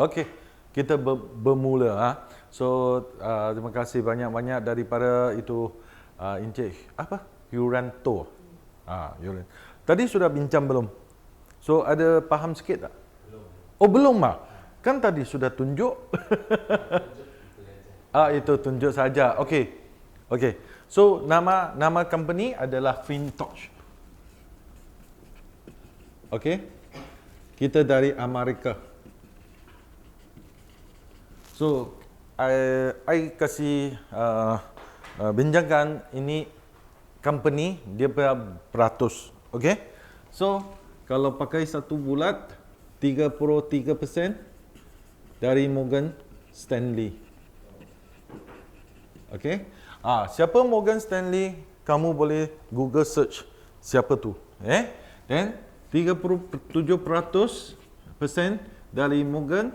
Okey, kita bermula. So, terima kasih banyak-banyak daripada itu Encik apa? Yuranto. Yuran. Tadi sudah bincang belum? So, ada faham sikit tak? Belum. Oh, belum ah. Kan tadi sudah tunjuk. Itu tunjuk saja. Okey. Okey. So, nama company adalah Fintosh. Okey. Kita dari Amerika. So, I kasih bincangkan ini company dia beratus. Okey. So, kalau pakai satu bulat 33% dari Morgan Stanley. Okey. Siapa Morgan Stanley? Kamu boleh Google search siapa tu. Dan 37% dari Morgan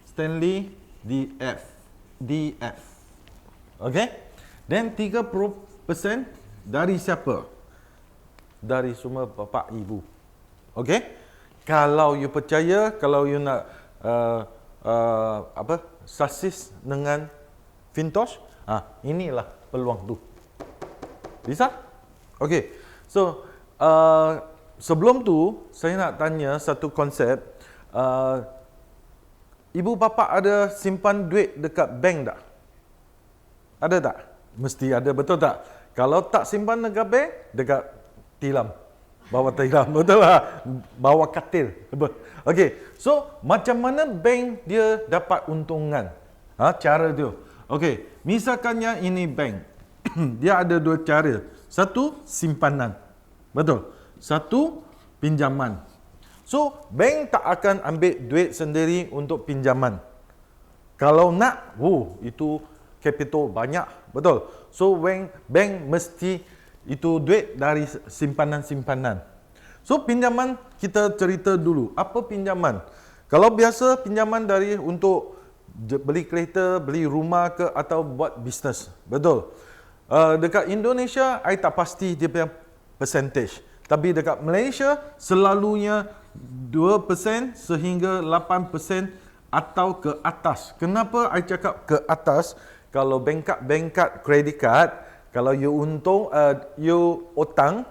Stanley DF. Okey? Dan 30% dari siapa? Dari semua bapa ibu. Okey? Kalau you percaya, kalau you nak sasis dengan Fintosh, inilah peluang tu. Bisa? Okey. So, sebelum tu saya nak tanya satu konsep. Ibu bapa ada simpan duit dekat bank tak? Ada tak? Mesti ada, betul tak? Kalau tak simpan dekat bank, dekat tilam. Bawa tilam, betul lah. Bawa katil. Okey. So, macam mana bank dia dapat untungan? Cara dia. Okey. Misalkannya ini bank. Dia ada dua cara. Satu, simpanan. Betul. Satu, pinjaman. So, bank tak akan ambil duit sendiri untuk pinjaman. Kalau nak, itu capital banyak. Betul. So, bank mesti itu duit dari simpanan-simpanan. So, pinjaman kita cerita dulu. Apa pinjaman? Kalau biasa pinjaman dari untuk beli kereta, beli rumah ke atau buat bisnes. Betul. Dekat Indonesia, I tak pasti dia punya percentage. Tapi dekat Malaysia, selalunya 2% sehingga 8% atau ke atas. Kenapa I cakap ke atas? Kalau bank card, credit card, kalau you untung, you utang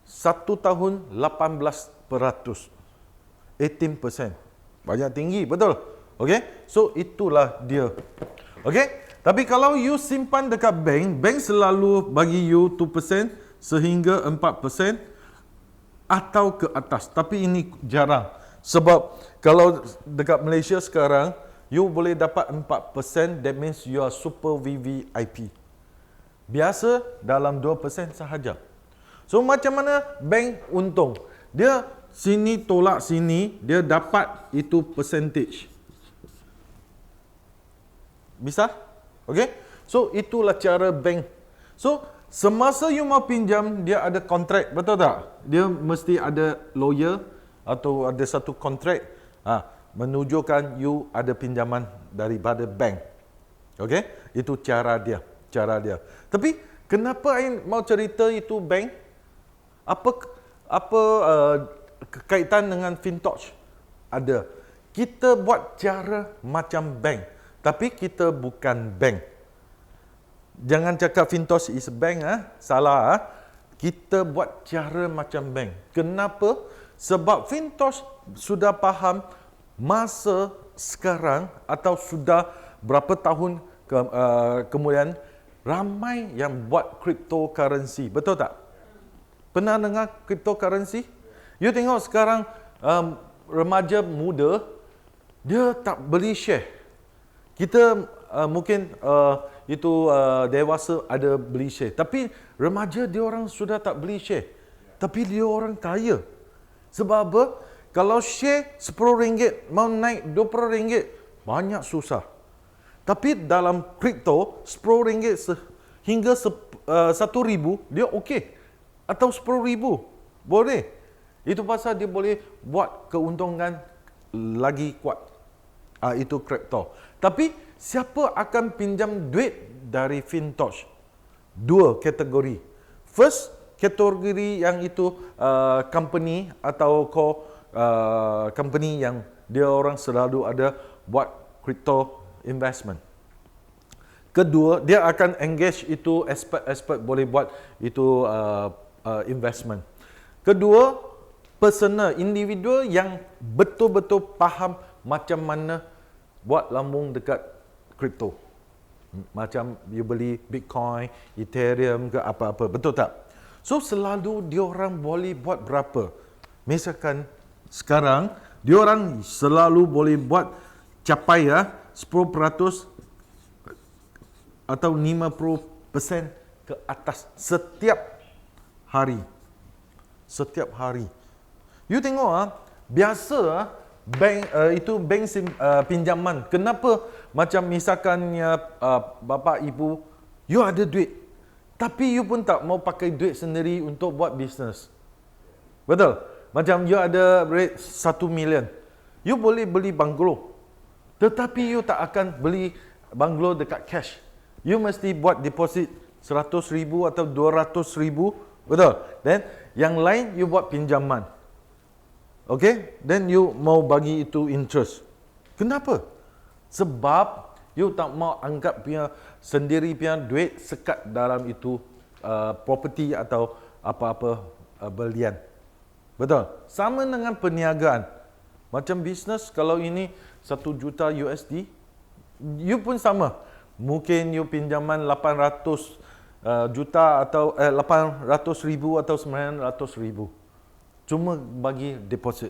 1 tahun 18%. 18%. Banyak tinggi, betul? Okey? So, itulah dia. Okey? Tapi kalau you simpan dekat bank selalu bagi you 2% sehingga 4% atau ke atas. Tapi ini jarang. Sebab kalau dekat Malaysia sekarang, you boleh dapat 4%, that means you are super VVIP. Biasa dalam 2% sahaja. So, macam mana bank untung? Dia sini tolak sini, dia dapat itu percentage. Bisa? Okey? So, itulah cara bank. So, semasa you mau pinjam, dia ada kontrak, betul tak? Dia mesti ada lawyer atau ada satu kontrak menunjukkan you ada pinjaman daripada bank. Okey? Itu cara dia. Tapi, kenapa I mau cerita itu bank? Apa kaitan dengan Fintosh? Ada. Kita buat cara macam bank. Tapi kita bukan bank. Jangan cakap Fintosh is bank, salah. Kita buat cara macam bank. Kenapa? Sebab Fintosh sudah faham masa sekarang atau sudah berapa tahun kemudian ramai yang buat cryptocurrency. Betul tak? Pernah dengar cryptocurrency? You tengok sekarang remaja muda, dia tak beli share. Kita mungkin dewasa ada beli share. Tapi remaja dia orang sudah tak beli share. Tapi dia orang kaya. Sebab apa? Kalau share RM10 mau naik RM20, banyak susah. Tapi dalam kripto, RM10 hingga RM1,000, dia okey. Atau RM10,000, boleh. Itu pasal dia boleh buat keuntungan lagi kuat. Itu kripto. Tapi siapa akan pinjam duit dari Fintosh? Dua kategori. First, kategori yang itu company atau company yang dia orang selalu ada buat crypto investment. Kedua, dia akan engage itu expert boleh buat itu investment. Kedua, personal, individual yang betul-betul faham macam mana buat lambung dekat crypto. Macam you beli Bitcoin, Ethereum ke apa-apa, betul tak? So selalu diorang boleh buat berapa? Misalkan sekarang diorang selalu boleh buat capai 10% atau 50% ke atas setiap hari. Setiap hari. You tengok biasa bank pinjaman. Kenapa macam misalkan bapa ibu you ada duit tapi you pun tak mau pakai duit sendiri untuk buat bisnes. Betul? Macam you ada rate 1 million. You boleh beli banglo. Tetapi you tak akan beli banglo dekat cash. You mesti buat deposit 100,000 atau 200,000. Betul? Then yang lain you buat pinjaman. Okay? Then you mau bagi itu interest. Kenapa? Sebab you tak mau anggap punya sendiri punya duit sekat dalam itu property atau apa-apa belian. Betul? Sama dengan perniagaan. Macam bisnes, kalau ini 1 juta USD, you pun sama. Mungkin you pinjaman 800 juta atau 800,000 atau 900,000. Cuma bagi deposit.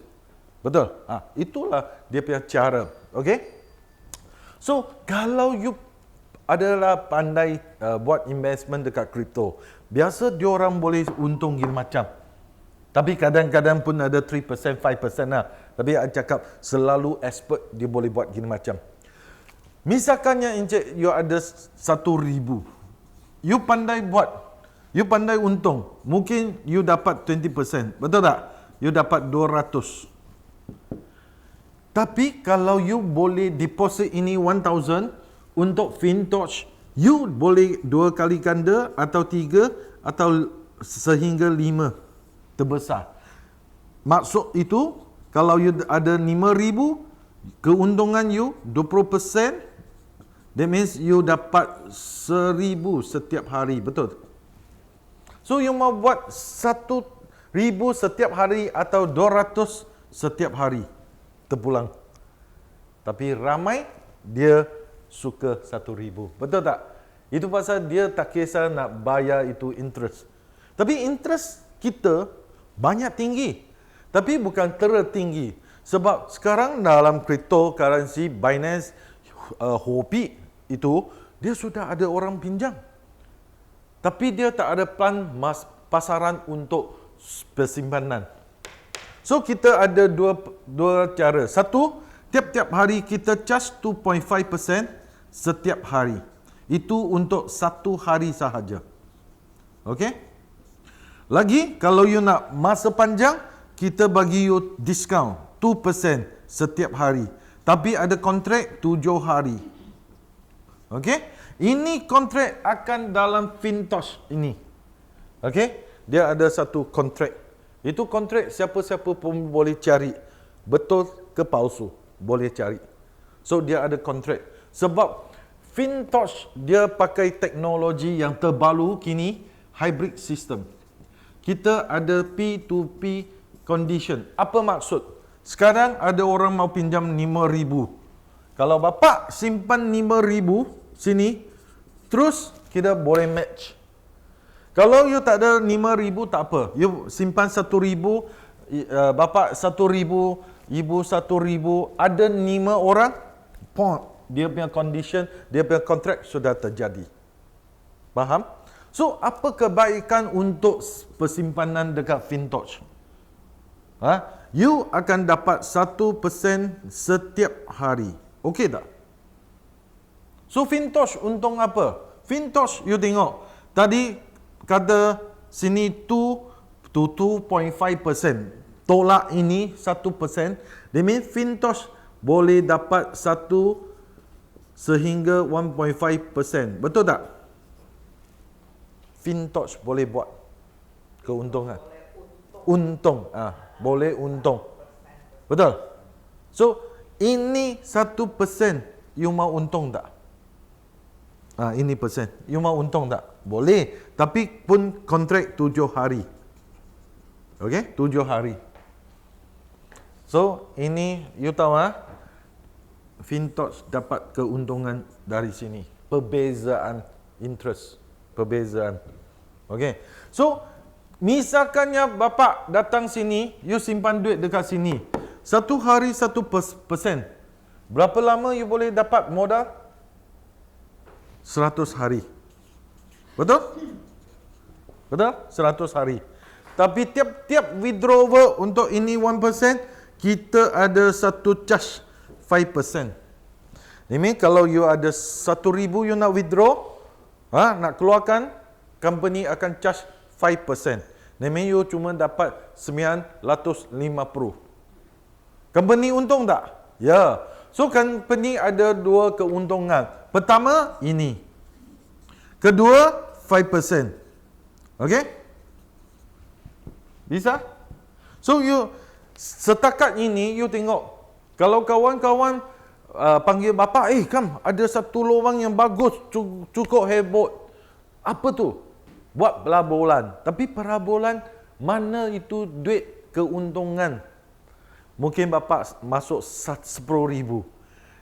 Betul? Itulah dia punya cara. Okay? So, kalau you adalah pandai buat investment dekat crypto, biasa diorang boleh untung gila macam. Tapi kadang-kadang pun ada 3%, 5% lah. Tapi saya cakap selalu expert dia boleh buat gila macam. Misalkannya Encik, you ada 1,000. You pandai buat. You pandai untung. Mungkin you dapat 20%. Betul tak? You dapat 200. Tapi kalau you boleh deposit ini 1,000 untuk FinTouch, you boleh 2 kali ganda atau 3 atau sehingga 5 terbesar. Maksud itu, kalau you ada 5,000, keuntungan you 20%, that means you dapat 1,000 setiap hari. Betul? So, you mau buat 1,000 setiap hari atau 200 setiap hari. Terpulang. Tapi ramai dia suka 1,000. Betul tak? Itu pasal dia tak kisah nak bayar itu interest. Tapi interest kita banyak tinggi. Tapi bukan tertinggi. Sebab sekarang dalam cryptocurrency, Binance, Huobi itu, dia sudah ada orang pinjam. Tapi dia tak ada plan pasaran untuk persimpanan. So, kita ada dua cara. Satu, tiap-tiap hari kita charge 2.5% setiap hari. Itu untuk 1 hari sahaja. Okey? Lagi, kalau you nak masa panjang, kita bagi you discount 2% setiap hari. Tapi ada kontrak 7 hari. Okey? Ini kontrak akan dalam FinTouch ini. Okey? Dia ada satu kontrak. Itu kontrak siapa-siapa pun boleh cari. Betul ke palsu? Boleh cari. So, dia ada kontrak. Sebab FinTouch dia pakai teknologi yang terbaru kini, hybrid system. Kita ada P2P condition. Apa maksud? Sekarang ada orang mau pinjam 5,000. Kalau bapa simpan 5,000 sini, terus kita boleh match. Kalau you tak ada 5,000 tak apa. You simpan 1,000, bapa 1,000, ibu 1,000, ada 5 orang, dia punya condition, dia punya kontrak sudah terjadi. Faham? So, apa kebaikan untuk persimpanan dekat FinTouch? You akan dapat 1% setiap hari. Okey tak? So, FinTouch untung apa? FinTouch, you tengok. Tadi kata sini 2 to 2.5%. Tolak ini 1%. That means FinTouch boleh dapat 1 sehingga 1.5%. Betul tak? FinTouch boleh buat keuntungan. Untung. Boleh untung. Betul? So, ini 1%, you mau untung tak? Ini persen. You mau untung tak? Boleh. Tapi pun kontrak 7 hari. Okey? 7 hari. So, ini you tahu Fintosh dapat keuntungan dari sini. Perbezaan interest. Perbezaan. Okey. So, misalkannya bapa datang sini, you simpan duit dekat sini. 1 hari 1%. Berapa lama you boleh dapat modal? 100 hari. Betul? Betul? 100 hari. Tapi tiap-tiap withdrawal untuk ini 1%, kita ada satu charge 5%. Ini kalau you ada 1,000 you nak withdraw, nak keluarkan, company akan charge 5%. Ini you cuma dapat 950. Company untung tak? Ya. So company ada dua keuntungan. Pertama, ini. Kedua, 5%. Okey? Bisa? So you setakat ini you tengok. Kalau kawan-kawan panggil bapa, kam ada satu lubang yang bagus, cukup hebat. Apa tu? Buat pelaburan. Tapi pelaburan mana itu duit keuntungan? Mungkin bapa masuk 10,000.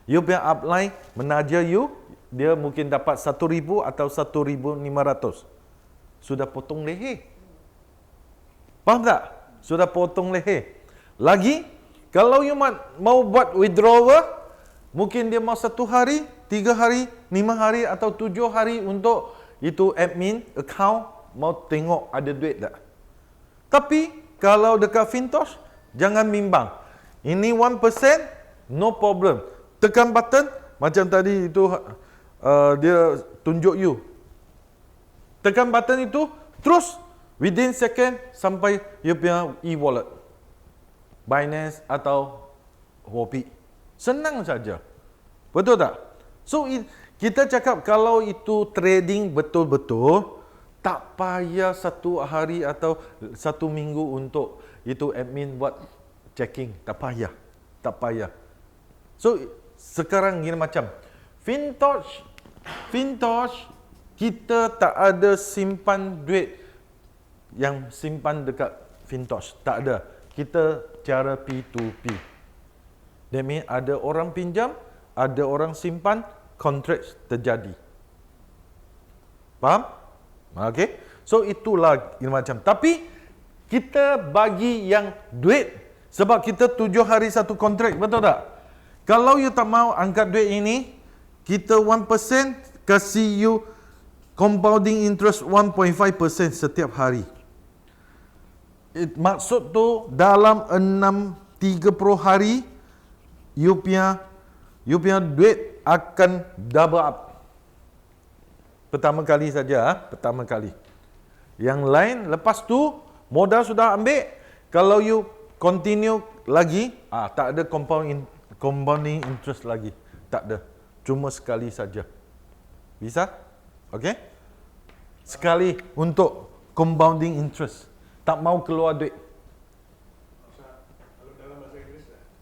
You punya upline menaja you, dia mungkin dapat 1,000 atau 1,500. Sudah potong leher. Faham tak? Sudah potong leher. Lagi, kalau you mau buat withdrawal, mungkin dia mau 1 hari, 3 hari, 5 hari atau 7 hari untuk itu admin account mau tengok ada duit tak. Tapi kalau dekat Fintosh, jangan bimbang. Ini 1%, no problem. Tekan button, macam tadi itu dia tunjuk you. Tekan button itu, terus within second sampai you punya e-wallet. Binance atau Huobi. Senang saja. Betul tak? So, kita cakap kalau itu trading betul-betul, tak payah 1 hari atau 1 minggu untuk itu admin buat checking. Tak payah. Tak payah. So, sekarang gini macam, Fintosh, kita tak ada simpan duit yang simpan dekat Fintosh. Tak ada. Kita cara P2P. That means ada orang pinjam, ada orang simpan, kontrak terjadi. Faham? Okey. So itulah macam. Tapi kita bagi yang duit sebab kita 7 hari satu kontrak, betul tak? Kalau you tak mau angkat duit ini, kita 1% kasih you compounding interest 1.5% setiap hari. Maksud tu dalam 30 hari you punya duit akan double up. Pertama kali saja, pertama kali. Yang lain lepas tu modal sudah ambil, kalau you continue lagi, tak ada compounding interest lagi. Tak ada. Cuma sekali saja. Bisa? Okey? Sekali untuk compounding interest. Tak mau keluar duit.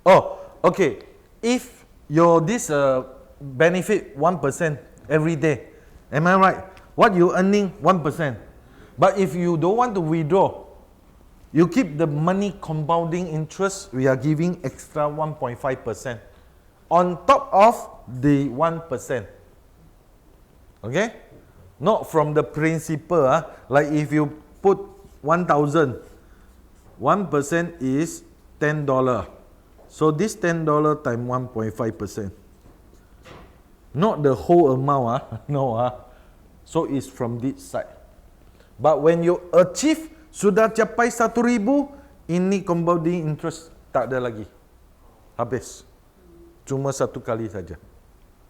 Oh, okay. If this benefit 1% every day, am I right? What you earning 1%. But if you don't want to withdraw, you keep the money compounding interest, we are giving extra 1.5% on top of the 1%. Okay? Not from the principal. Like if you put 1,000, 1% is $10. So this $10 times 1.5%. Not the whole amount. No. So it's from this side. But when you achieve, sudah capai 1,000, ini compounding interest tak ada lagi. Habis. Cuma satu kali saja.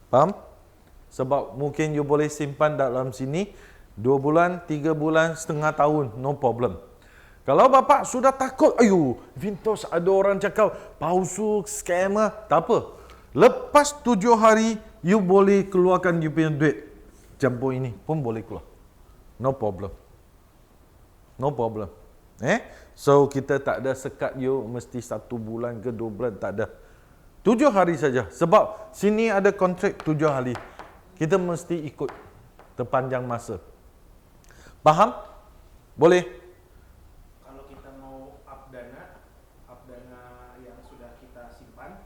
Faham? Sebab mungkin you boleh simpan dalam sini 2 bulan, 3 bulan, setengah tahun, no problem. Kalau bapa sudah takut, Fintosh ada orang cakap palsu, scammer, tak apa. Lepas 7 hari, you boleh keluarkan you punya duit. Campur ini pun boleh keluar. No problem. No problem. So kita tak ada sekat you mesti 1 bulan ke 2 bulan, tak ada. 7 hari saja. Sebab sini ada kontrak 7 hari. Kita mesti ikut terpanjang masa. Faham? Boleh? Kalau kita mau up dana yang sudah kita simpan,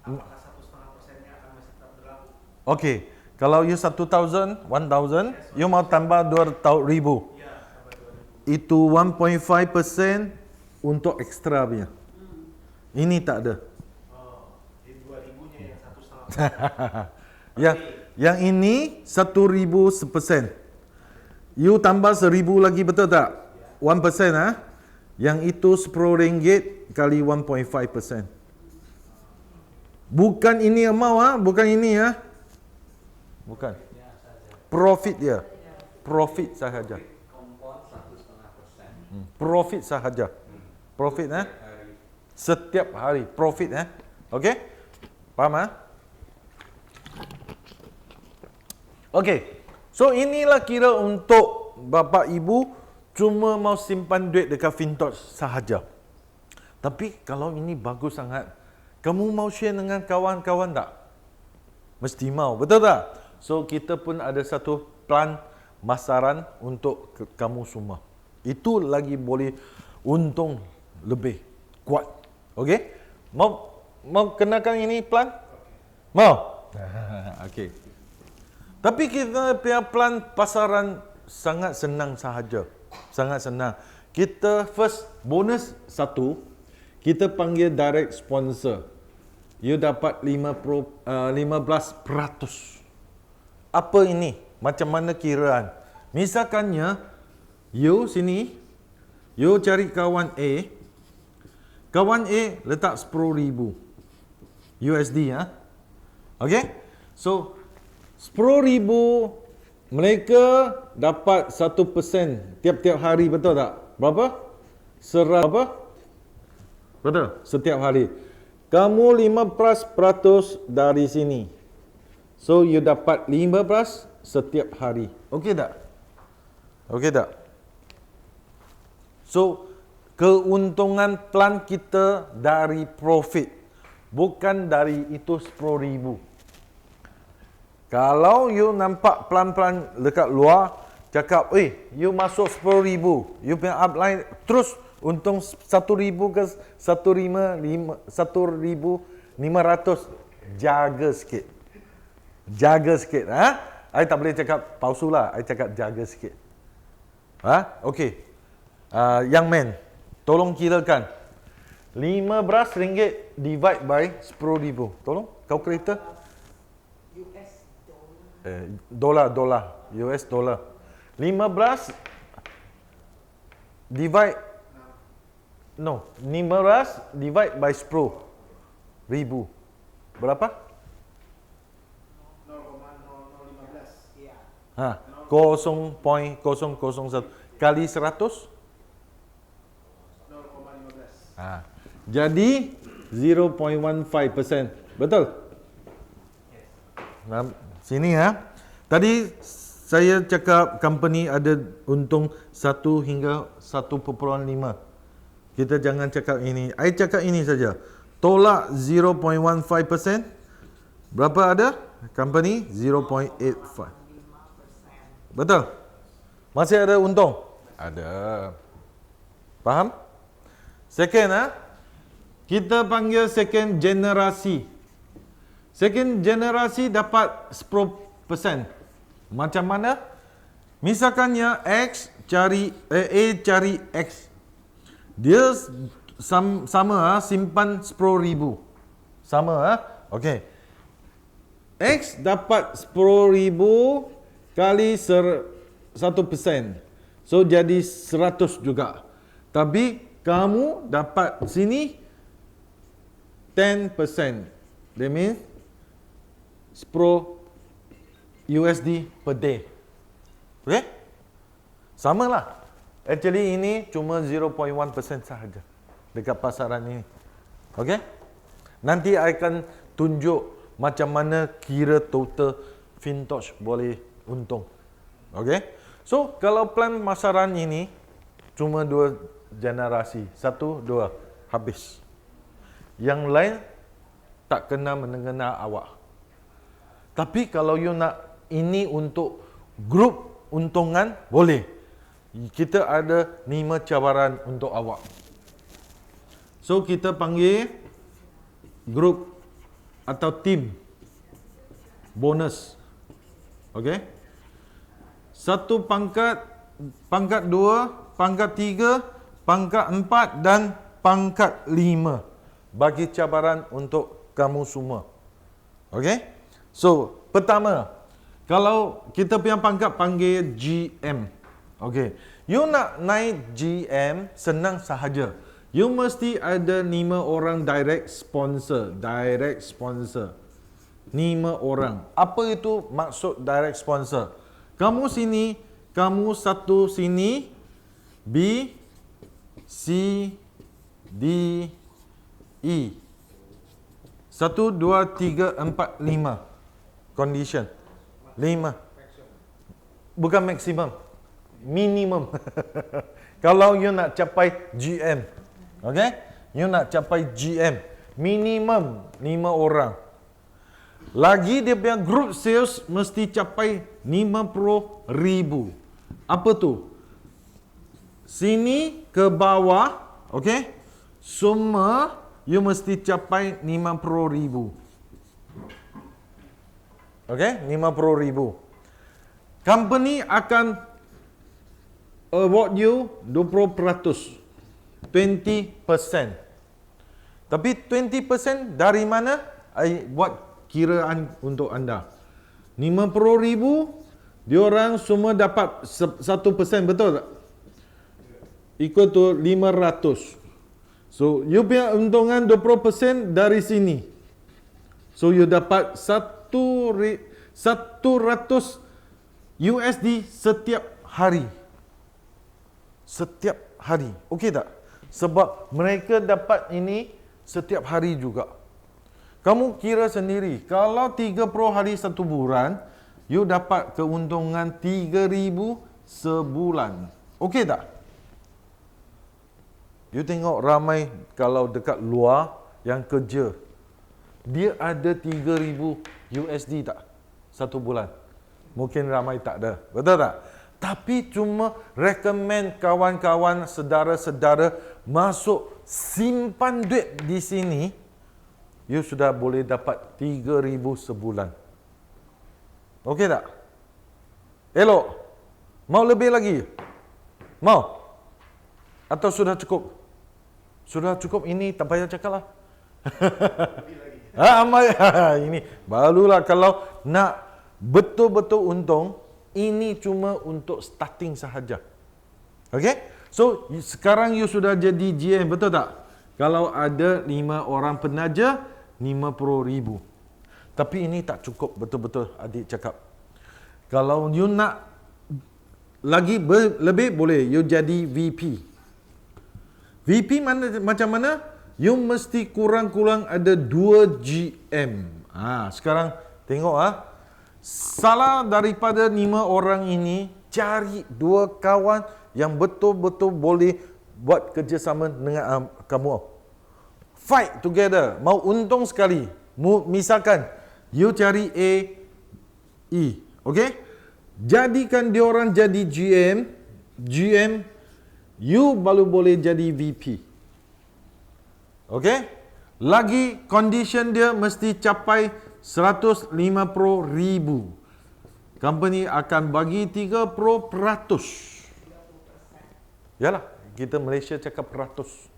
apakah 1,5%-nya akan masih tetap berlaku? Okey. Kalau you 1,000, you mau tambah 2,000. Ya, tambah 2.000. Itu 1.5% untuk ekstra punya. Ini tak ada. Oh, di 2.000-nya yang 1,5%. Yang ini 1,000 1%. You tambah 1,000 lagi, betul tak? 1%, ah. Yang itu RM10 kali 1.5%. Bukan ini amount, ah, bukan ini, ah. Bukan. Profit dia. Profit sahaja. Kompon 1,5%. Profit sahaja. Profit, eh? Setiap hari. Profit, eh? Okey? Faham, ah? Okey. So inilah kira untuk bapa ibu cuma mau simpan duit dekat Fintosh sahaja. Tapi kalau ini bagus sangat, kamu mau share dengan kawan-kawan tak? Mesti mau, betul tak? So kita pun ada satu plan masaran untuk kamu semua. Itu lagi boleh untung lebih kuat. Okey? Mau kenakan ini plan? Mau? Okey. Tapi kita punya plan pasaran sangat senang sahaja. Sangat senang. Kita first bonus 1, kita panggil direct sponsor. You dapat 15%. Apa ini? Macam mana kiraan? Misalkannya, you sini, you cari kawan A. Kawan A letak 10,000 USD, ya. Okey? So 10,000 mereka dapat 1% tiap-tiap hari, betul tak? Berapa? Berapa? Betul, setiap hari. Kamu 15% dari sini. So you dapat 15 setiap hari. Okey tak? Okey tak? So keuntungan plan kita dari profit, bukan dari itu 10,000. Kalau you nampak pelan-pelan dekat luar, cakap, you masuk 10,000, you punya upline, terus untung 1,000 ke 1,500, jaga sikit. Jaga sikit. Ha? I tak boleh cakap palsu lah, I cakap jaga sikit. Ha? Okey. Young man, tolong kirakan. RM15 divide by 10,000. Tolong, kalkulator. Dolar, US dollar. 15 divide 15 divide by 10,000. Berapa? 0,0015. Iya. 0.001 kali 100. 0,15. Jadi 0.15%. Betul? Nah, sini ya. Tadi saya cakap company ada untung 1 hingga 1.5. Kita jangan cakap ini. I cakap ini saja. Tolak 0.15%. Berapa ada? Company 0.85. Betul? Masih ada untung? Ada. Faham? Second, kita panggil second generasi. Second generasi dapat 10%. Macam mana? Misalkannya X cari A cari X. Dia sama simpan 10,000. Sama okey. X dapat 10,000 kali 1%. So jadi 100 juga. Tapi kamu dapat sini 10%. That means 10 USD per day. Okay? Sama lah. Actually ini cuma 0.1% sahaja dekat pasaran ini. Okay? Nanti I akan tunjuk macam mana kira total Fintosh boleh untung. Okay? So kalau plan pasaran ini cuma 2 generasi. 1, 2 habis. Yang lain tak kena mengena awak. Tapi kalau you nak ini untuk grup untungan, boleh. Kita ada 5 cabaran untuk awak. So, kita panggil grup atau tim bonus. Okey? 1 pangkat, pangkat 2, pangkat 3, pangkat 4 dan pangkat 5 bagi cabaran untuk kamu semua. Okey? So, pertama, kalau kita punya pangkat panggil GM. Okey. You nak naik GM senang sahaja. You mesti ada 5 orang direct sponsor. Direct sponsor. 5 orang. Apa itu maksud direct sponsor? Kamu sini, kamu satu sini, B, C, D, E. 1, 2, 3, 4, 5. Condition. 5. Bukan maksimum. Minimum. Kalau you nak capai GM. Okay? You nak capai GM. Minimum 5 orang. Lagi dia punya group sales mesti capai 50,000. Apa tu? Sini ke bawah. Okay? Semua you mesti capai 50,000. Okay? 50,000. Company akan award you 20%. 20%. Tapi 20% dari mana? I buat kiraan untuk anda. 50,000, diorang semua dapat 1%, betul tak? Equal to 500. So, you punya untungan 20% dari sini. So, you dapat 100 USD setiap hari. Setiap hari. Okey tak? Sebab mereka dapat ini setiap hari juga. Kamu kira sendiri, kalau 30 hari 1 bulan, you dapat keuntungan 3,000 sebulan. Okey tak? You tengok ramai kalau dekat luar yang kerja, dia ada 3,000 USD tak? 1 bulan. Mungkin ramai tak ada. Betul tak? Tapi cuma recommend kawan-kawan, saudara-saudara masuk simpan duit di sini, you sudah boleh dapat 3,000 sebulan. Okey tak? Elok? Mau lebih lagi? Mau? Atau sudah cukup? Sudah cukup, ini tak payah cakap lah. Ini barulah kalau nak betul-betul untung, ini cuma untuk starting sahaja. Okey? So, sekarang you sudah jadi GM, betul tak? Kalau ada 5 orang penaja, 50,000. Tapi ini tak cukup, betul-betul adik cakap. Kalau you nak lagi lebih, boleh you jadi VP. VP macam mana? You mesti kurang-kurang ada 2 GM. Sekarang tengok salah daripada 5 orang ini, cari 2 kawan yang betul-betul boleh buat kerjasama dengan kamu. Fight together. Mau untung sekali. Misalkan, you cari A, E. Okay? Jadikan dia orang jadi GM, you baru boleh jadi VP. Okay? Lagi condition dia mesti capai 150,000. Company akan bagi 30%. Yalah, kita Malaysia cakap peratus.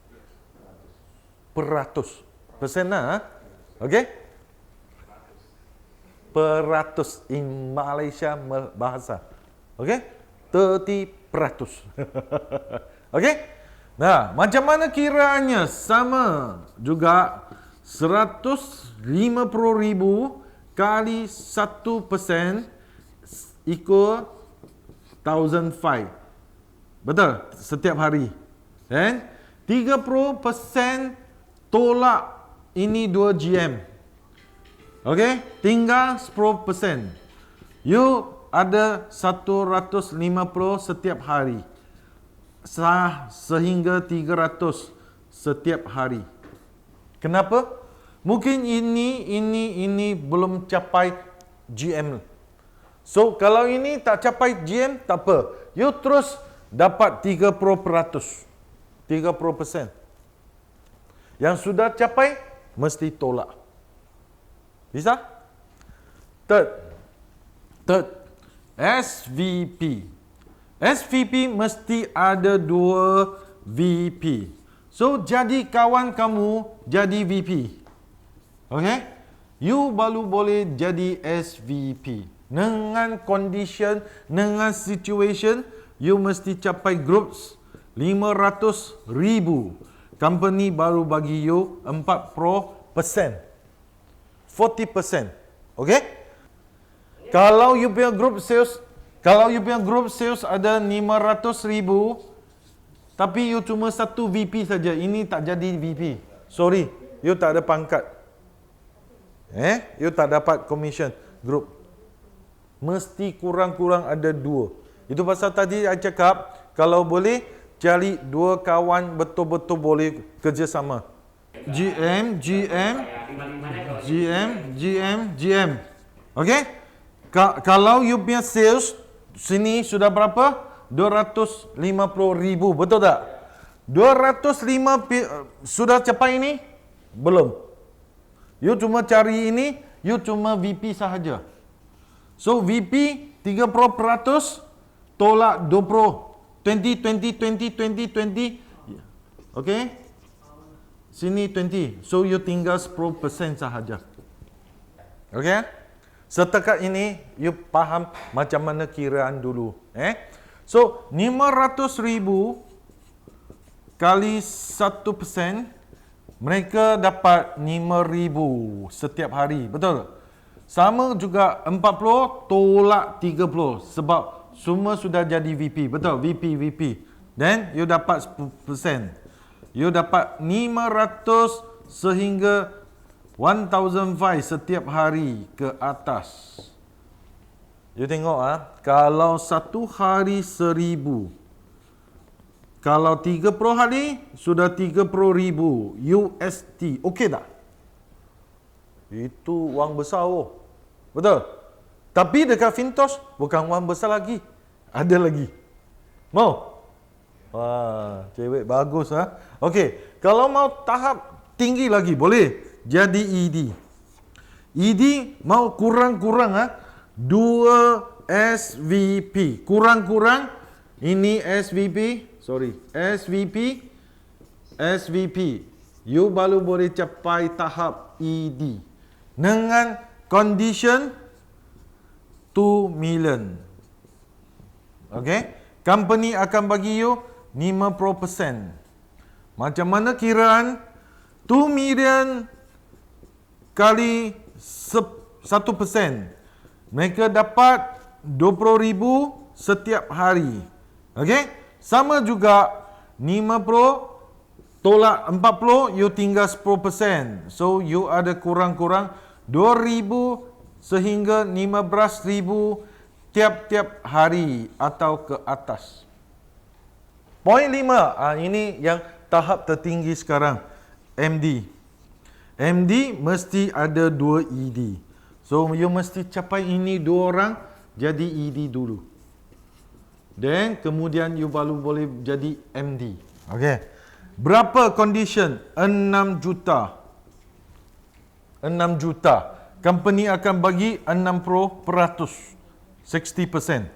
Persen lah. Okey? Peratus in Malaysia bahasa. Okey? 30%. Okey? Nah, macam mana kiraannya? Sama juga 150,000 kali 1% equal 1,500. Betul? Setiap hari. Dan 30% tolak ini 2 GM. Okey? Tinggal 10%. You ada 150 setiap hari. Sehingga 300 setiap hari. Kenapa? Mungkin ini belum capai GM. So, kalau ini tak capai GM, tak apa. You terus dapat 30%. 30%. Yang sudah capai, mesti tolak. Bisa? Third, SVP. SVP mesti ada 2 VP. So, jadi kawan kamu jadi VP. Okay? You baru boleh jadi SVP. Dengan condition, dengan situation, you mesti capai groups 500,000. Company baru bagi you 40%. 40%. Okay? Kalau you punya group sales, ada 500,000, tapi you cuma satu VP saja. Ini tak jadi VP. Sorry, you tak ada pangkat. You tak dapat commission group. Mesti kurang-kurang ada 2. Itu pasal tadi saya cakap, kalau boleh cari 2 kawan betul-betul boleh kerjasama. GM. Okay? Kalau you punya sales sini sudah berapa? 250,000, betul tak? 205 sudah capai ini? Belum. You cuma cari ini, you cuma VP sahaja. So VP 30%, tolak 20. 20. Okay? Sini 20. So you tinggal 10% sahaja. Okay? Setakat ini, you faham macam mana kiraan dulu. So, 500,000 kali 1%, mereka dapat 5,000 setiap hari. Betul? Sama juga 40 tolak 30. Sebab semua sudah jadi VP. Betul? VP. Then, you dapat 10%. You dapat 500 sehingga 1,500 setiap hari ke atas. You tengok kalau satu hari 1,000. Kalau 30 hari, sudah 30,000 USD. Okey tak? Itu wang besar. Betul? Tapi dekat Fintos, bukan wang besar lagi. Ada lagi. Mau? Wah, cewek bagus. Okey, kalau mau tahap tinggi lagi, boleh. Jadi ED. ED mau kurang-kurang 2 SVP. Kurang-kurang ini SVP. You baru boleh capai tahap ED. Dengan condition 2 million. Okay? Company akan bagi you 50%. Macam mana kiraan? 2 million kali 1%. Mereka dapat 20,000 setiap hari. Okey? Sama juga 50 tolak 40, you tinggal 10%. So, you ada kurang-kurang 2,000 sehingga 15,000 tiap-tiap hari atau ke atas. Poin 5, ini yang tahap tertinggi sekarang. MD. MD mesti ada 2 ED. So, you mesti capai ini 2 orang, jadi ED dulu. Then, kemudian you baru boleh jadi MD. Okay. Berapa condition? 6 juta. 6 juta. Company akan bagi 60%. 60%.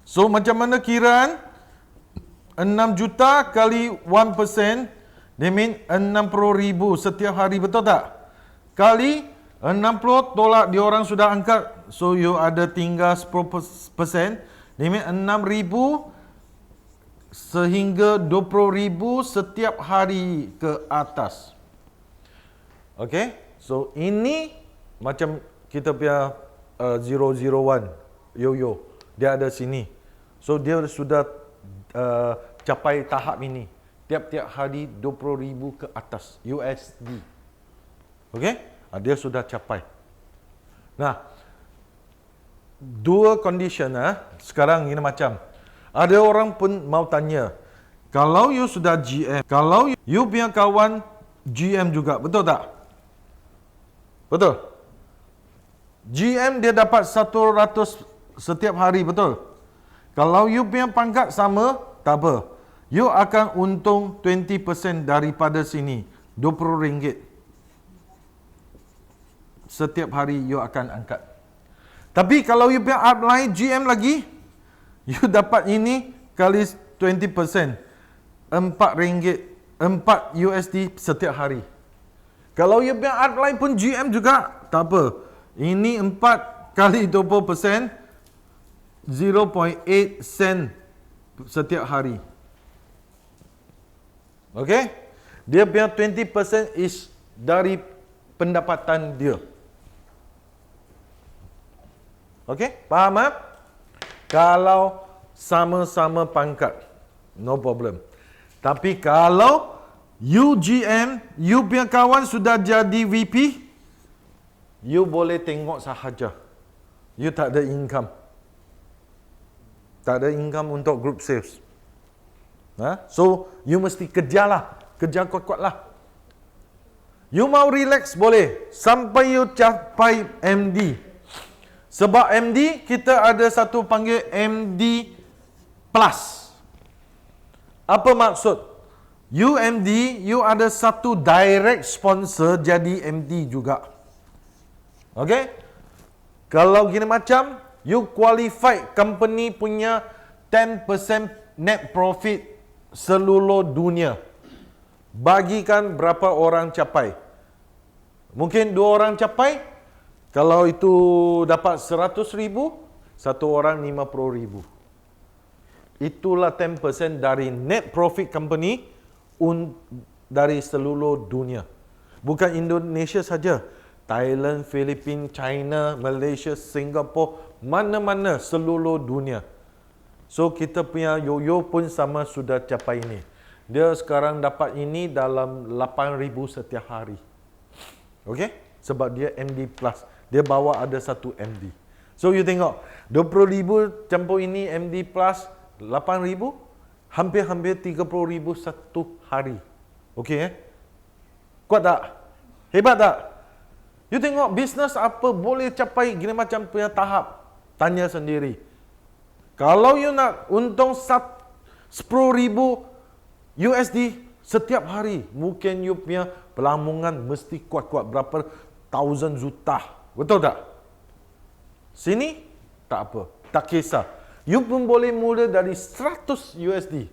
So, macam mana kiraan? 6 juta kali 1%, that mean 60,000 setiap hari, betul tak? Kali 60 tolak dia orang sudah angkat. So, you ada tinggal 10%. That mean 6,000 sehingga 20,000 setiap hari ke atas. Okay? So, ini macam kita punya 001 yo-yo. Dia ada sini. So, dia sudah capai tahap ini. Tiap-tiap hari 20,000 ke atas USD. Okey? Dia sudah capai. Nah, 2 condition sekarang ini macam. Ada orang pun mau tanya, kalau you sudah GM, kalau you punya kawan GM juga, betul tak? Betul? GM dia dapat 100 setiap hari, betul? Kalau you punya pangkat sama, tak apa. You akan untung 20% daripada sini. RM20. Setiap hari you akan angkat. Tapi kalau you punya upline GM lagi, you dapat ini kali 20%. RM4, 4 USD setiap hari. Kalau you punya upline pun GM juga, tak apa. Ini 4 kali 20%, 0.8 sen setiap hari. Okay? Dia punya 20% is dari pendapatan dia. Okay? Faham tak? Kalau sama-sama pangkat, no problem. Tapi kalau you GM, you punya kawan sudah jadi VP, you boleh tengok sahaja. You tak ada income. Tak ada income untuk group sales. So, you mesti kejarlah. Kejar kuat-kuatlah. You mau relax boleh. Sampai you capai MD. Sebab MD, kita ada satu panggil MD Plus. Apa maksud? You MD, you ada satu direct sponsor jadi MD juga. Okay? Kalau gini macam, you qualified company punya 10% net profit seluruh dunia. Bagikan berapa orang capai. Mungkin 2 orang capai. Kalau itu dapat 100,000, satu orang 50,000. Itulah 10% dari net profit company dari seluruh dunia. Bukan Indonesia saja. Thailand, Filipina, China, Malaysia, Singapura, mana-mana seluruh dunia. So kita punya Yoyo pun sama sudah capai ini. Dia sekarang dapat ini dalam 8,000 setiap hari. Okey? Sebab dia MD Plus. Dia bawa ada satu MD. So you tengok, 20,000 campur ini MD Plus, 8,000, hampir-hampir 30,000 satu hari. Okey Kuat tak? Hebat tak? You tengok bisnes apa boleh capai gini macam punya tahap. Tanya sendiri. Kalau you nak untung 10,000 USD setiap hari, mungkin you punya pelamungan mesti kuat-kuat berapa thousand juta. Betul tak? Sini tak apa, tak kisah. You pun boleh mula dari 100 USD.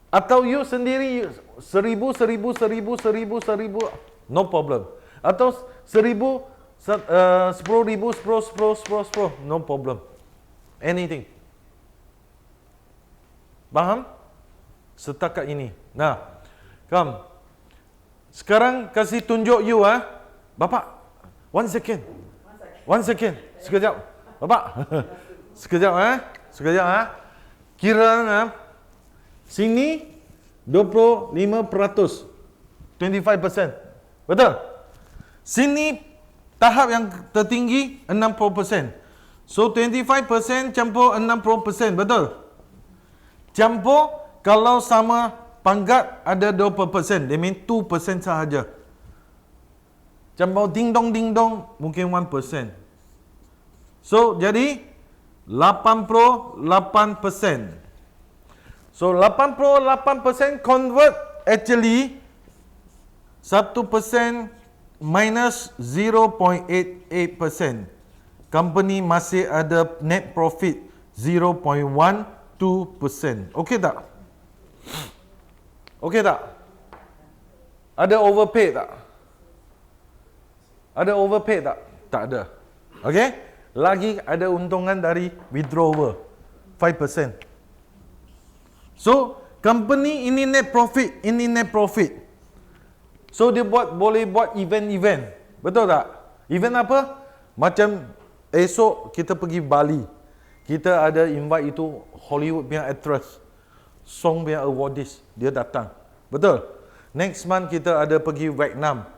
Atau you sendiri 1,000, 1,000, 1,000, 1,000, 1,000, no problem. Atau 1,000, 10,000, 10, 10, 10, 10, no problem. Anything. Faham? Setakat ini. Nah, come. Sekarang kasih tunjuk you Bapak, 1 second. 1 second. Sekejap. Bapak. Sekejap Sekejap Kira sini 25%. 25%. Betul? Sini tahap yang tertinggi 60%. So 25% campur 60%, betul? Campur kalau sama pangkat ada 20%, that means 2% sahaja. Campur ding-dong mungkin 1%. So jadi 88%. So 88% convert actually 1% minus 0.88%. Company masih ada net profit 0.12%. Okey tak? Okey tak? Ada overpay tak? Ada overpay tak? Tak ada. Okey? Lagi ada untungan dari withdrawal 5%. So, company ini net profit, ini net profit. So dia boleh buat event-event. Betul tak? Event apa? Macam esok kita pergi Bali. Kita ada invite itu Hollywood punya actress, Song punya awardees, dia datang. Betul? Next month kita ada pergi Vietnam.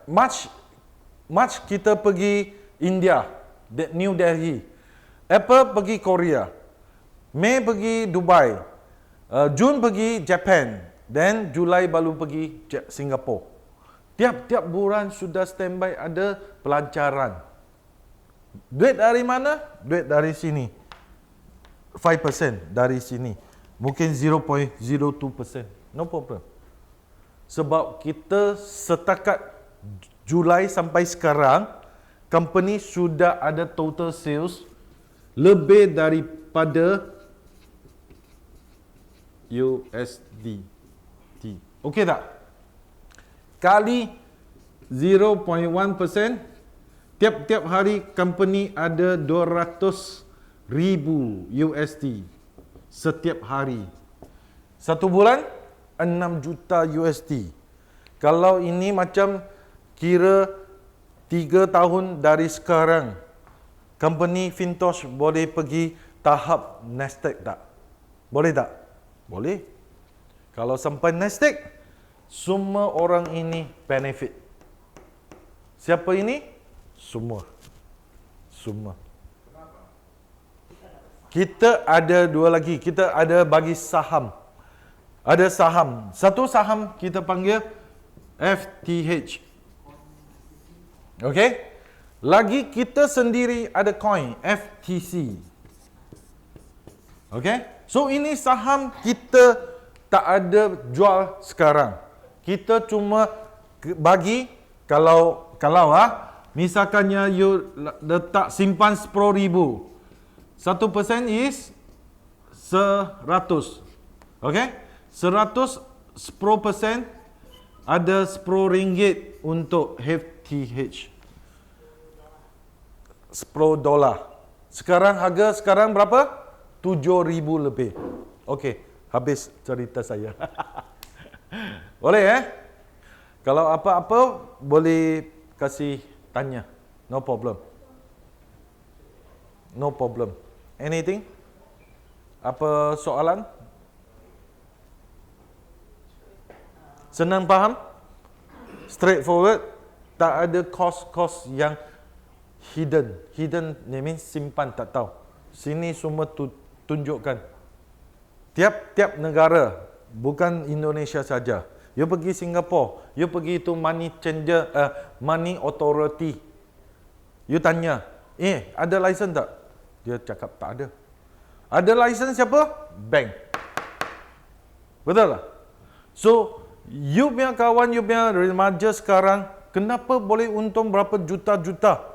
March kita pergi India, New Delhi. April pergi Korea. Mei pergi Dubai. June pergi Japan. Then Julai baru pergi Singapore. Tiap-tiap bulan sudah standby ada pelancaran. Duit dari mana? Duit dari sini. 5% dari sini. Mungkin 0.02%. No problem. Sebab kita setakat Julai sampai sekarang, company sudah ada total sales lebih daripada USDT. Okey tak? Kali 0.1%, tiap-tiap hari company ada 200,000 USD setiap hari. Satu bulan 6 juta USD. Kalau ini macam kira 3 tahun dari sekarang, company Fintosh boleh pergi tahap Nasdaq tak? Boleh tak? Boleh. Kalau sampai Nasdaq, semua orang ini benefit. Siapa ini? Semua. Semua. Kita ada dua lagi. Kita ada bagi saham. Ada saham. Satu saham kita panggil FTH. Okey? Lagi kita sendiri ada coin FTC. Okey? So ini saham kita tak ada jual sekarang. Kita cuma bagi kalau misalkannya you letak simpan 10,000. 1% is 100. Okey? 100 10% ada RM10 untuk FTH. $10. Sekarang harga sekarang berapa? 7,000 lebih. Okey, habis cerita saya. Boleh Kalau apa-apa boleh kasih tanya. No problem. No problem. Anything? Apa soalan? Senang faham? Straightforward. Tak ada kos-kos yang hidden. Hidden means simpan tak tahu. Sini semua tunjukkan. Tiap-tiap negara, bukan Indonesia saja. You pergi Singapura, you pergi itu money changer, money authority. You tanya, ada license tak? Dia cakap tak ada. Ada license siapa? Bank. Betul tak? So, you punya kawan, you punya remaja sekarang, kenapa boleh untung berapa juta-juta?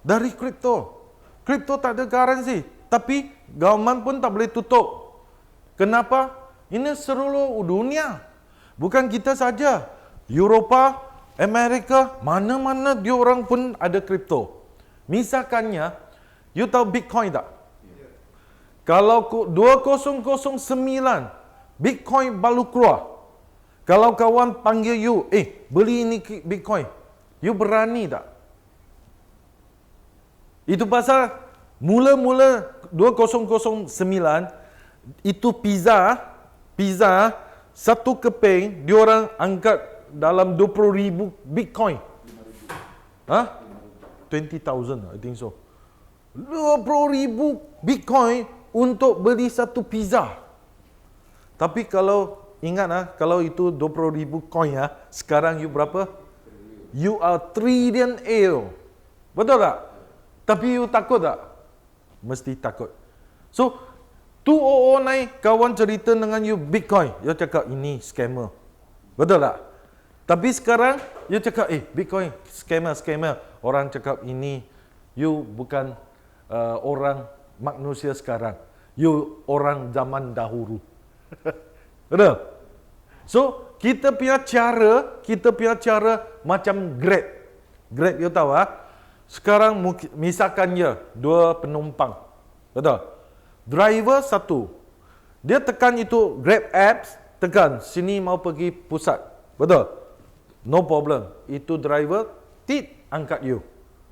Dari kripto. Kripto tak ada garansi. Tapi, government pun tak boleh tutup. Kenapa? Ini seluruh dunia. Bukan kita saja. Eropah, Amerika, mana-mana dia orang pun ada kripto. Misalkannya, you tahu Bitcoin tak? Kalau 2009, Bitcoin baru keluar. Kalau kawan panggil you, beli ini Bitcoin. You berani tak? Itu pasal mula-mula 2009, itu pizza satu keping diorang angkat dalam 20,000 Bitcoin. 20,000 I think so. 20,000 Bitcoin untuk beli satu pizza. Tapi kalau ingat kalau itu 20,000 coin sekarang you berapa? You are trillion Betul tak? Tapi you takut tak? Mesti takut. So 2009 kawan cerita dengan you Bitcoin, you cakap ini scammer. Betul tak? Tapi sekarang you cakap Bitcoin scammer. Orang cakap ini you bukan orang manusia sekarang. You orang zaman dahulu. Betul? So, kita punya cara macam Grab. Grab you tahu Sekarang misalkan dua penumpang. Betul? Driver satu. Dia tekan itu Grab apps, tekan sini mau pergi pusat. Betul? No problem. Itu driver angkat you.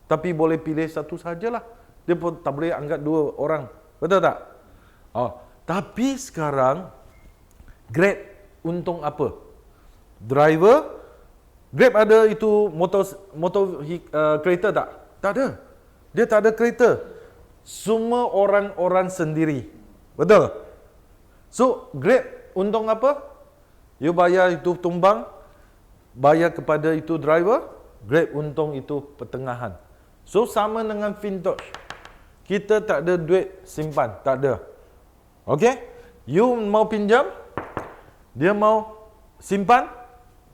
Tapi boleh pilih satu sajalah. Dia pun tak boleh angkat dua orang. Betul tak? Tapi sekarang Grab untung apa? Driver Grab ada itu motor kereta tak? Tak ada. Dia tak ada kereta. Semua orang sendiri. Betul? So, Grab untung apa? You bayar itu tumbang, bayar kepada itu driver, Grab untung itu pertengahan. So sama dengan Fintosh. Kita tak ada duit simpan, tak ada. Okay? You mau pinjam, dia mau simpan,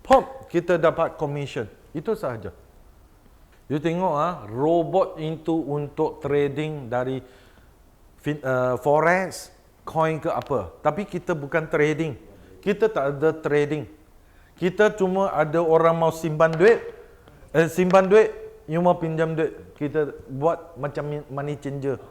pop, kita dapat commission. Itu sahaja. You tengok robot itu untuk trading dari forex, coin ke apa. Tapi kita bukan trading. Kita tak ada trading. Kita cuma ada orang mau simpan duit, you mau pinjam duit. Kita buat macam money changer.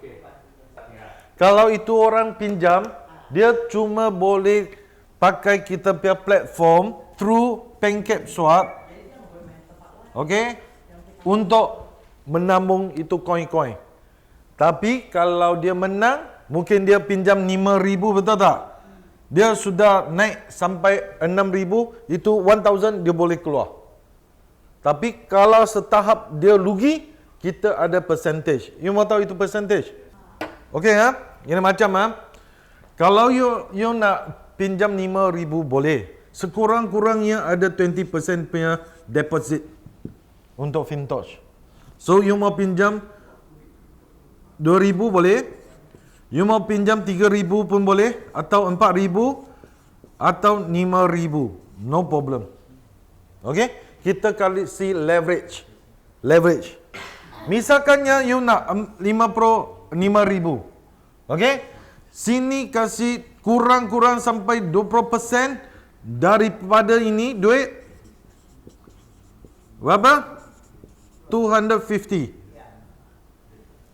Kalau itu orang pinjam, dia cuma boleh pakai kita punya platform through PancakeSwap. Okay? Untuk menambung itu koin-koin. Tapi kalau dia menang, mungkin dia pinjam 5,000, betul tak? Dia sudah naik sampai 6,000, itu 1,000 dia boleh keluar. Tapi kalau setahap dia rugi, kita ada percentage. You mau tahu itu percentage? Okey Ini macam kalau you nak pinjam 5,000 boleh. Sekurang-kurangnya ada 20% punya deposit untuk Fintosh. So you mau pinjam 2,000 boleh. You mau pinjam 3,000 pun boleh, atau 4,000 atau 5,000. No problem. Okey? Kita kasi leverage. Misalkannya you nak 5,000. Okey? Sini kasih kurang-kurang sampai 20% daripada ini duit. Berapa? 250.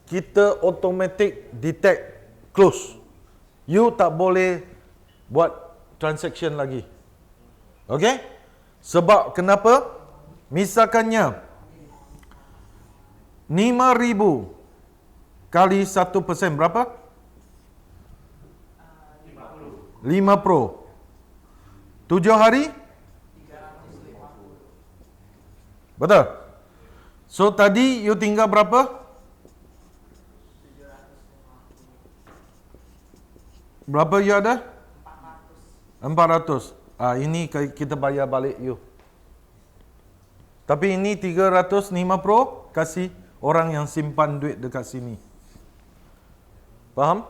Kita automatic detect close. You tak boleh buat transaction lagi. Okey? Sebab kenapa? Misalkannya 5,000 kali 1% berapa? 50. 7 hari? Betul? So tadi you tinggal berapa? Berapa you ada? 400. Ini kita bayar balik you. Tapi ini 350 kasih orang yang simpan duit dekat sini. Faham?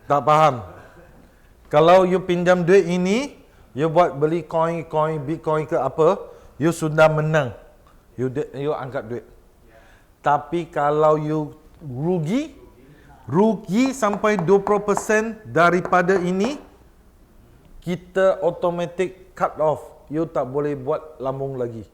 Tak faham. Kalau you pinjam duit ini, you buat beli coin, Bitcoin ke apa, you sudah menang. You angkat duit. Tapi kalau you rugi sampai 20% daripada ini, kita automatic cut off. You tak boleh buat lambung lagi.